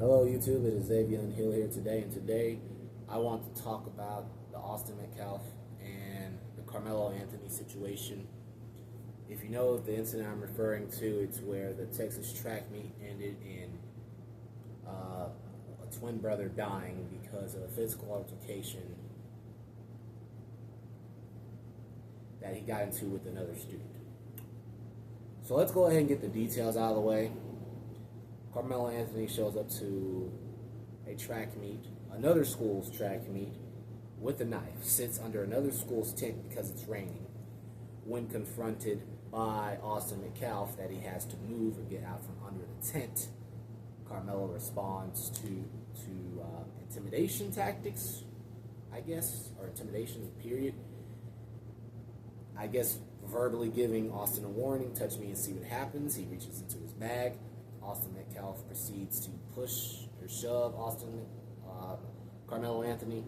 Hello YouTube, it is Xavier Hill here today, and today I want to talk about the Austin Metcalf and the Karmelo Anthony situation. If you know the incident I'm referring to, it's where the Texas track meet ended in a twin brother dying because of a physical altercation that he got into with another student. So let's go ahead and get the details out of the way. Karmelo Anthony shows up to a track meet, another school's track meet, with a knife, sits under another school's tent because it's raining. When confronted by Austin Metcalf that he has to move or get out from under the tent, Karmelo responds to intimidation tactics, I guess, or intimidation, period. I guess verbally giving Austin a warning, touch me and see what happens. He reaches into his bag. Austin Metcalf proceeds to push or shove Karmelo Anthony,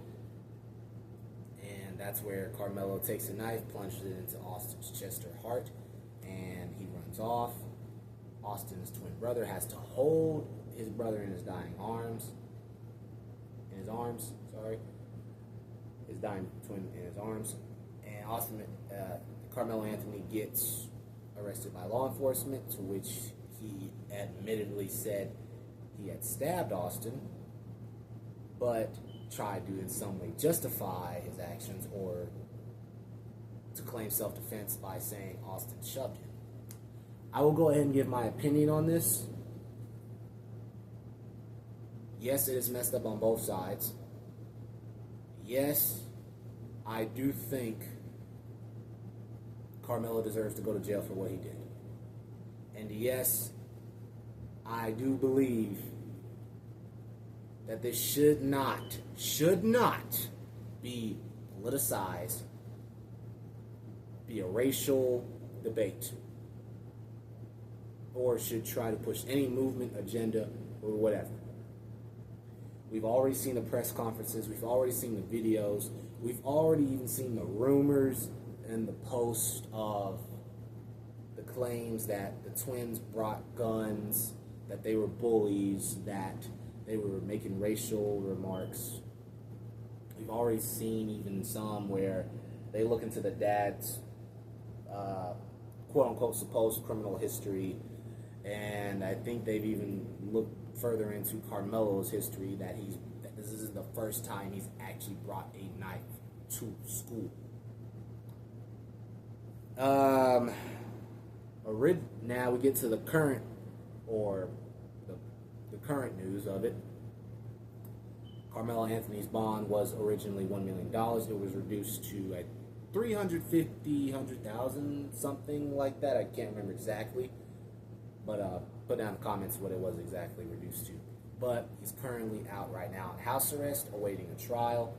and that's where Karmelo takes a knife, plunges it into Austin's chest or heart, and he runs off. Austin's twin brother has to hold his brother in his dying arms, his dying twin in his arms, and Karmelo Anthony gets arrested by law enforcement, to which he admittedly said he had stabbed Austin, but tried to in some way justify his actions or to claim self-defense by saying Austin shoved him. I will go ahead and give my opinion on this. Yes, it is messed up on both sides. Yes, I do think Karmelo deserves to go to jail for what he did. And yes, I do believe that this should not be politicized, be a racial debate, or should try to push any movement, agenda, or whatever. We've already seen the press conferences, we've already seen the videos, we've already even seen the rumors and the post of the claims that the twins brought guns, that they were bullies, that they were making racial remarks. We've already seen even some where they look into the dad's quote-unquote supposed criminal history, and I think they've even looked further into Karmelo's history, that this is the first time he's actually brought a knife to school. Now we get to the current, or the current news of it. Karmelo Anthony's bond was originally $1 million. It was reduced to $350,000, something like that. I can't remember exactly, but put down in the comments what it was exactly reduced to. But he's currently out right now in house arrest, awaiting a trial.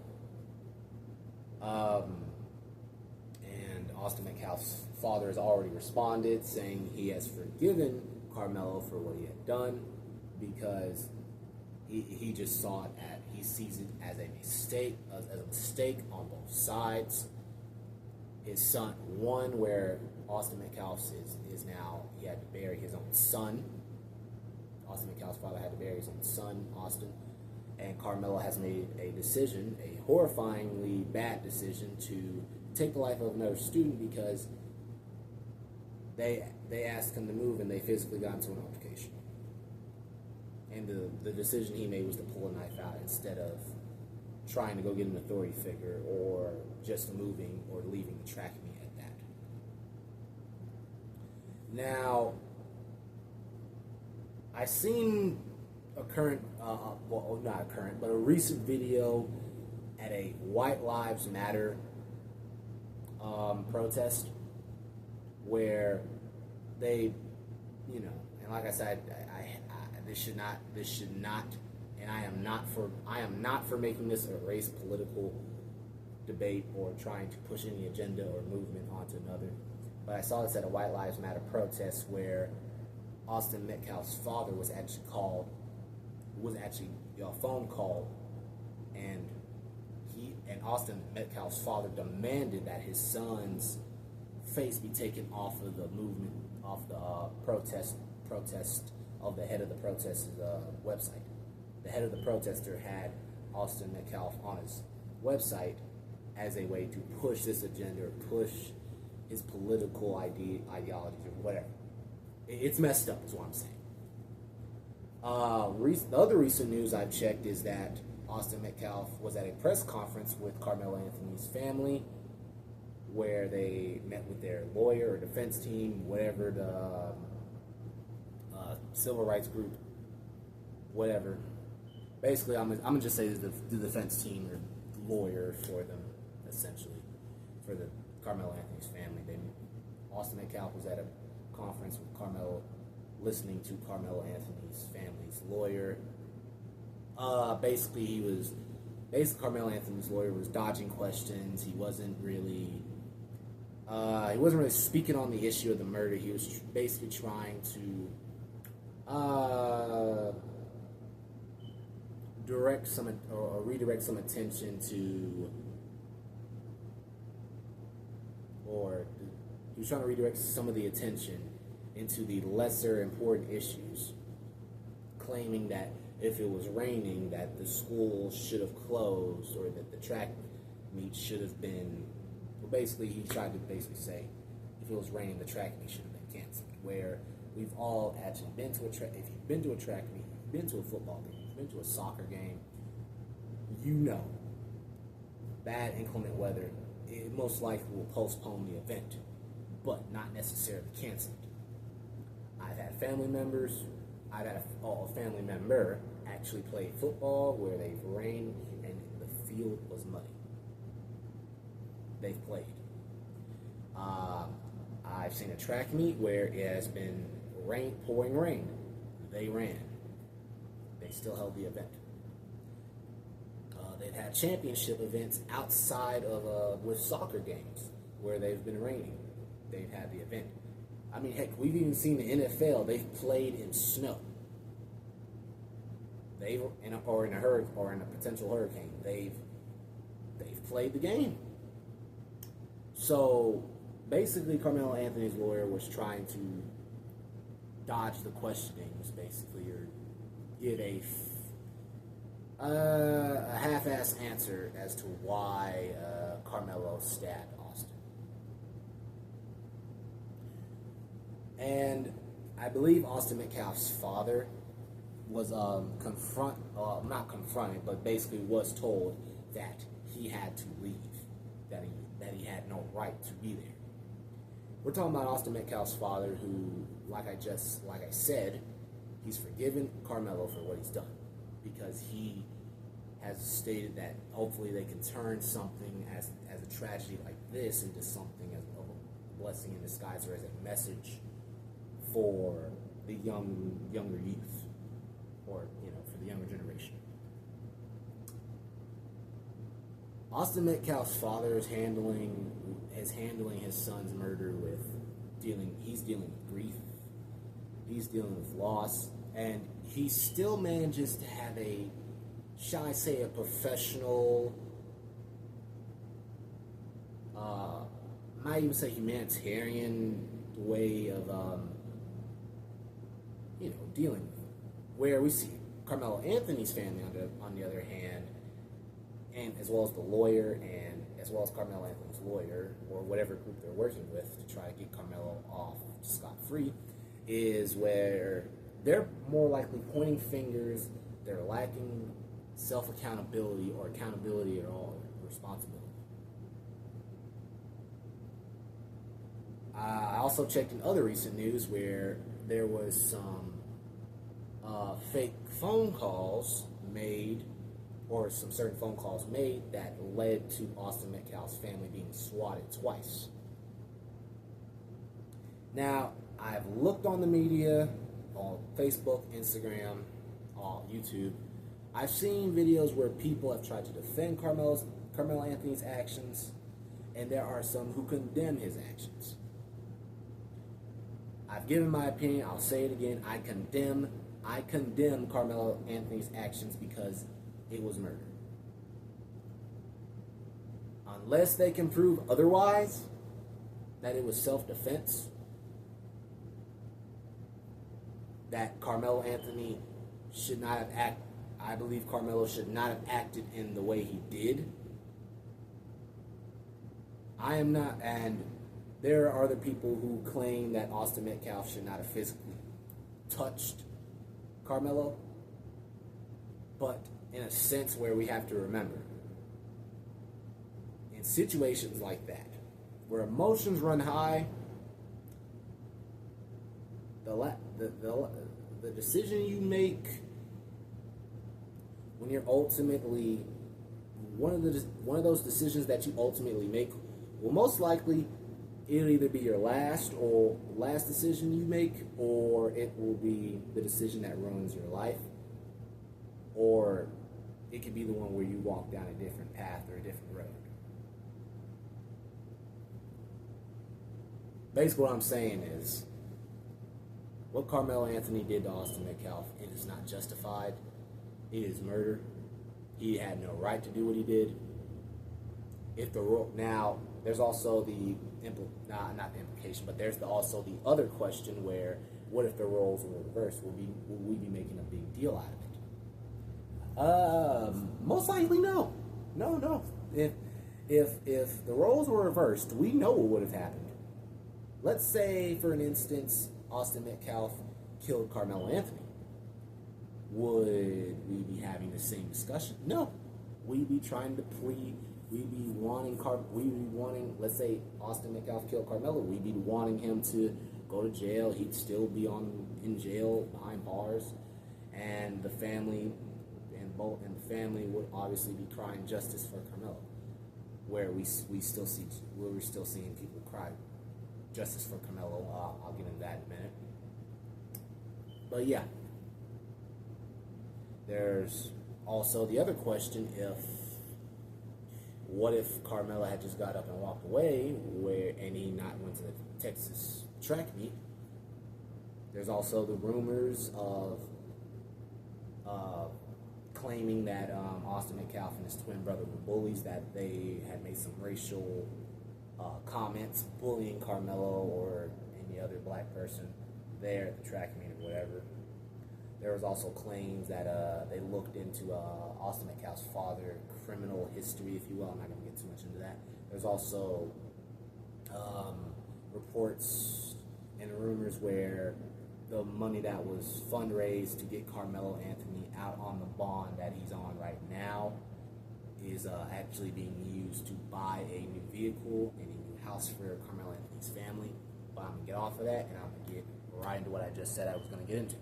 And Austin Metcalf's father has already responded, saying he has forgiven Karmelo for what he had done, because he just he sees it as a mistake, on both sides. His son, one where Austin Metcalf is now, he had to bury his own son. Austin Metcalf's father had to bury his own son, Austin, and Karmelo has made a decision, a horrifyingly bad decision, to take the life of another student because they asked him to move and they physically got into an altercation. And the decision he made was to pull a knife out instead of trying to go get an authority figure or just moving or leaving the track meet at that. Now, I seen a recent video at a White Lives Matter protest where they, and like I said, this should not, and I am not for making this a race political debate or trying to push any agenda or movement onto another. But I saw this at a White Lives Matter protest where Austin Metcalf's father was actually a phone call, and Austin Metcalf's father demanded that his son's face be taken off of the movement, off the protest of the head of the protest's website. the head of the protester had Austin Metcalf on his website as a way to push this agenda or push his political ideology or whatever. It's messed up, is what I'm saying. The other recent news I've checked is that Austin Metcalf was at a press conference with Karmelo Anthony's family, where they met with their lawyer or defense team, whatever the civil rights group, whatever. Basically, I'm gonna just say the defense team or lawyer for them, essentially, for the Karmelo Anthony's family. Austin Metcalf was at a conference with Karmelo, listening to Karmelo Anthony's family's lawyer. Basically Karmelo Anthony's lawyer was dodging questions. He wasn't really speaking on the issue of the murder. He was basically trying to redirect some attention to, or he was trying to redirect some of the attention into the lesser important issues, claiming that if it was raining, that the school should have closed, or that the track meet should have been. Well, basically, he tried to say, if it was raining, the track meet should have been canceled. Where we've all actually been to a track. If you've been to a track meet, you've been to a football game, you've been to a soccer game, you know, bad inclement weather, it most likely will postpone the event, but not necessarily cancel it. I've had family members. I've had a family member actually play football where they've rained and the field was muddy. They've played. I've seen a track meet where it has been pouring rain. They ran. They still held the event. They've had championship events outside of with soccer games where they've been raining. They've had the event. I mean, heck, we've even seen the NFL. They've played in snow. In a potential hurricane. They've played the game. So basically, Karmelo Anthony's lawyer was trying to dodge the questionings, basically, or give a half-ass answer as to why Karmelo stabbed Austin. And I believe Austin Metcalf's father was not confronted, but basically was told that he had to leave, that he had no right to be there. We're talking about Austin Metcalf's father, who, like I said, he's forgiven Karmelo for what he's done, because he has stated that hopefully they can turn something as a tragedy like this into something as a blessing in disguise, or as a message for the younger youth, or for the younger generation. Austin Metcalf's father is handling his son's murder he's dealing with grief, he's dealing with loss, and he still manages to have a, shall I say, a professional, might even say humanitarian way of dealing with it. Where we see Karmelo Anthony's family on the other hand, and as well as the lawyer, and as well as Karmelo Anthony's lawyer, or whatever group they're working with to try to get Karmelo off scot-free, is where they're more likely pointing fingers. They're lacking self-accountability, or accountability at all, or responsibility. I also checked in other recent news where there was some fake phone calls made, or some certain phone calls made, that led to Austin Metcalf's family being swatted twice. Now, I've looked on the media, on Facebook, Instagram, YouTube. I've seen videos where people have tried to defend Karmelo Anthony's actions, and there are some who condemn his actions. I've given my opinion. I'll say it again. I condemn Karmelo Anthony's actions because it was murder. Unless they can prove otherwise, that it was self-defense, that Karmelo Anthony should not have I believe Karmelo should not have acted in the way he did. I am not, and there are other people who claim that Austin Metcalf should not have physically touched Karmelo. But in a sense where we have to remember, in situations like that, where emotions run high, the decision you make when you're ultimately one of those decisions that you ultimately make will most likely it'll either be your last decision you make, or it will be the decision that ruins your life, or it could be the one where you walk down a different path or a different road. Basically what I'm saying is, what Karmelo Anthony did to Austin Metcalf, it is not justified. It is murder. He had no right to do what he did. Now, there's also not the implication, but there's also the other question where, what if the roles were reversed? Will we be making a big deal out of it? Most likely no. No. If the roles were reversed, we know what would have happened. Let's say, for an instance, Austin Metcalf killed Karmelo Anthony. Would we be having the same discussion? No. We'd be trying to plead. We'd be wanting, let's say Austin Metcalf killed Karmelo, we'd be wanting him to go to jail. He'd still be in jail behind bars, and the family would obviously be crying justice for Karmelo, where we're still seeing people cry justice for Karmelo. I'll get into that in a minute. But yeah, there's also the other question: what if Karmelo had just got up and walked away, and he not went to the Texas track meet? There's also the rumors of claiming that Austin Metcalf and his twin brother were bullies, that they had made some racial comments bullying Karmelo or any other black person there at the track meet or whatever. There was also claims that they looked into Austin Metcalf's father, criminal history, if you will. I'm not going to get too much into that. There's also reports and rumors where the money that was fundraised to get Karmelo Anthony out on the bond that he's on right now is actually being used to buy a new vehicle and a new house for Karmelo Anthony's family. But I'm going to get off of that, and I'm going to get right into what I just said I was going to get into.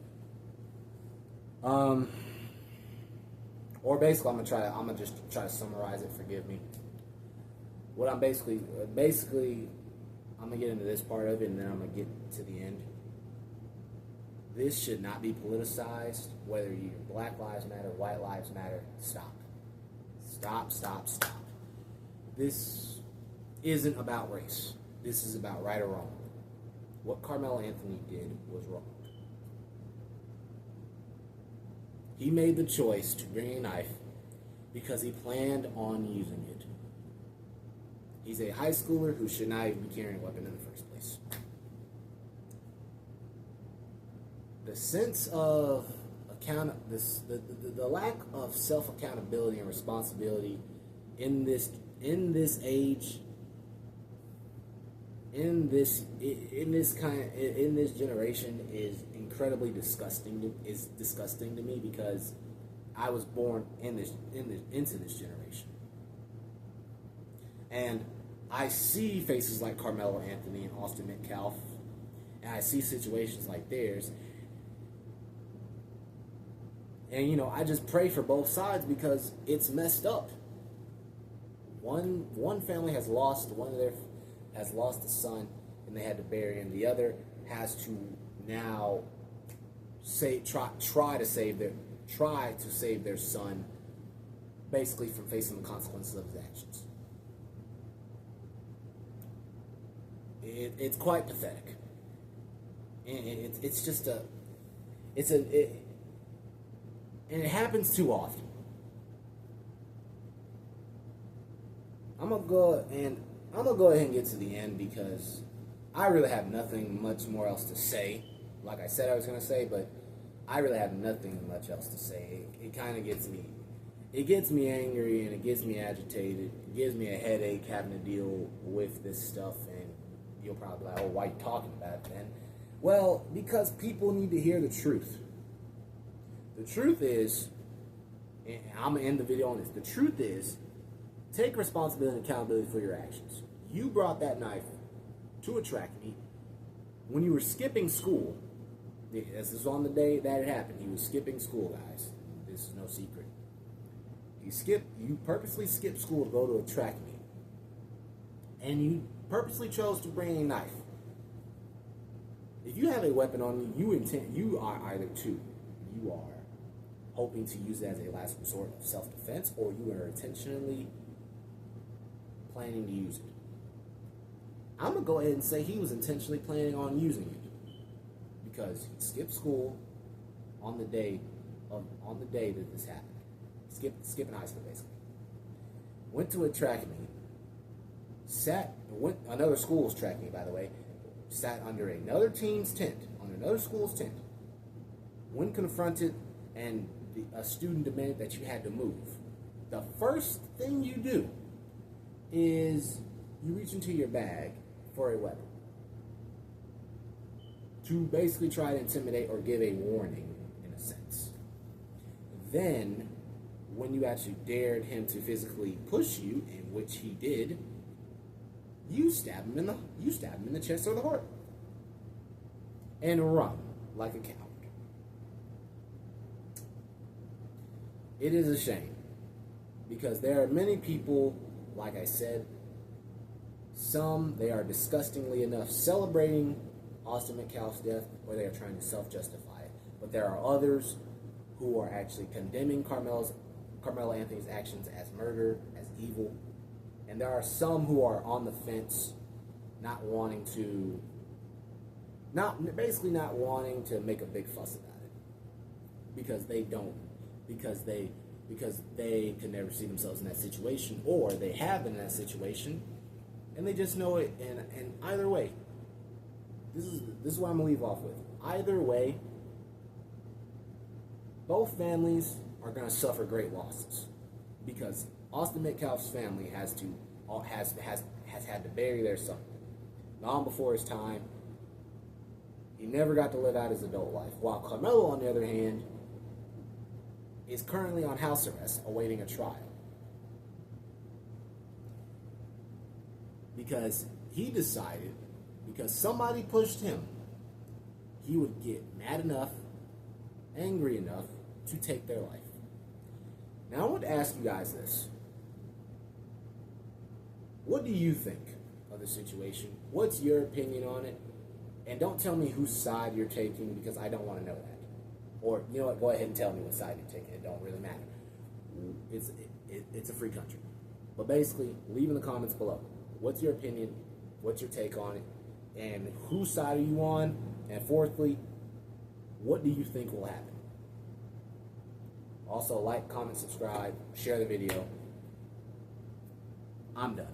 Or basically, I'm gonna just try to summarize it. Forgive me. What I'm basically, I'm gonna get into this part of it, and then I'm gonna get to the end. This should not be politicized. Whether you're Black Lives Matter, White Lives Matter, stop. This isn't about race. This is about right or wrong. What Karmelo Anthony did was wrong. He made the choice to bring a knife because he planned on using it. He's a high schooler who should not even be carrying a weapon in the first place. The sense of the lack of self-accountability and responsibility in this age, in this generation is incredibly disgusting to me, because I was born into this generation, and I see faces like Karmelo Anthony and Austin Metcalf, and I see situations like theirs, and I just pray for both sides, because it's messed up. One family has lost a son, and they had to bury him. The other has to now try to save their son, basically from facing the consequences of his actions. It's quite pathetic, and and it happens too often. I'm gonna go ahead and get to the end, because I really have nothing much more else to say. Like I said I was gonna say, but I really have nothing much else to say. It kind of gets me. It gets me angry and it gets me agitated. It gives me a headache having to deal with this stuff. And you'll probably be like, "Oh, why are you talking about it, then?" Well, because people need to hear the truth. The truth is, and I'm gonna end the video on this. The truth is, take responsibility and accountability for your actions. You brought that knife to a track meet when you were skipping school. This is on the day that it happened. He was skipping school, guys. This is no secret. You purposely skipped school to go to a track meet. And you purposely chose to bring a knife. If you have a weapon on you, you are either two. You are hoping to use it as a last resort of self-defense, or you are intentionally planning to use it. I'm going to go ahead and say he was intentionally planning on using it. Because he skipped school on the day that this happened. Skipping high school, basically. Went to a track meet. Went another school's track meet, by the way. Sat under another team's tent, under another school's tent. When confronted and a student demanded that you had to move, the first thing you do is you reach into your bag for a weapon, to basically try to intimidate or give a warning, in a sense. Then, when you actually dared him to physically push you, in which he did, you stab him in the chest or the heart, and run like a coward. It is a shame, because there are many people, like I said, some, they are disgustingly enough celebrating Austin Metcalf's death, or they are trying to self-justify it. But there are others who are actually condemning Karmelo Anthony's actions as murder, as evil. And there are some who are on the fence, not wanting to make a big fuss about it. Because they can never see themselves in that situation, or they have been in that situation, and they just know it. And either way, this is what I'm going to leave off with. Either way, both families are going to suffer great losses, because Austin Metcalf's family has had to bury their son long before his time. He never got to live out his adult life, while Karmelo, on the other hand, is currently on house arrest awaiting a trial, because he decided, because somebody pushed him, he would get mad enough, angry enough to take their life. Now I want to ask you guys this. What do you think of the situation? What's your opinion on it? And don't tell me whose side you're taking, because I don't want to know that. Or, you know what, go ahead and tell me what side you're taking. It don't really matter. It's a free country. But basically, leave in the comments below. What's your opinion? What's your take on it? And whose side are you on? And fourthly, what do you think will happen? Also, like, comment, subscribe, share the video. I'm done.